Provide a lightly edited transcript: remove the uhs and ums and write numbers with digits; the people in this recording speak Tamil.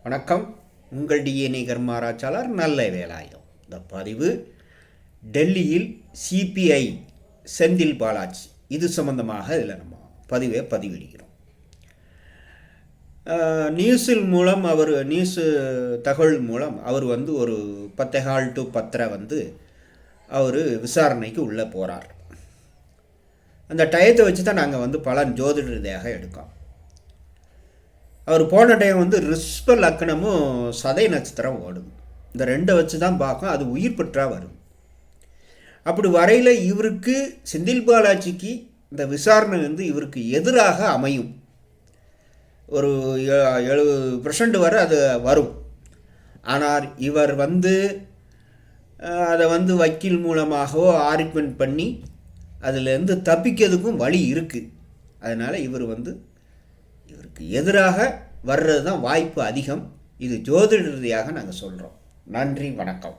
வணக்கம். உங்கள் டிஎன்ஏ கர்மாராய்ச்சியாளர் நல்ல வேலாயுதம். இந்த பதிவு டெல்லியில் சிபிஐ செந்தில் பாலாஜி இது சம்பந்தமாக இதில் நம்ம பதிவிடுகிறோம். நியூஸ் தகவல் மூலம் அவர் ஒரு 10:15 to 10:30 அவர் விசாரணைக்கு உள்ளே போகிறார். அந்த டயத்தை வச்சு தான் நாங்கள் பலன் ஜோதிட ரீதியாக எடுக்கோம். அவர் போன டைம் ரிஷ்ப லக்னமும் சதை நட்சத்திரம் ஓடும். இந்த ரெண்டை வச்சு தான் பார்க்கும். அது உயிர் பெற்றா வரும். அப்படி வரையில் இவருக்கு செந்தில் பாலாஜிக்கு இந்த விசாரணை இவருக்கு எதிராக அமையும். ஒரு 70% வரை அது வரும். ஆனால் இவர் அதை வக்கீல் மூலமாகவோ ஆர்குமெண்ட் பண்ணி அதிலேருந்து தப்பிக்கிறதுக்கும் வழி இருக்குது. அதனால் இவருக்கு எதிராக வர்றது தான் வாய்ப்பு அதிகம். இது ஜோதிட ரீதியாக நாங்கள் சொல்கிறோம். நன்றி, வணக்கம்.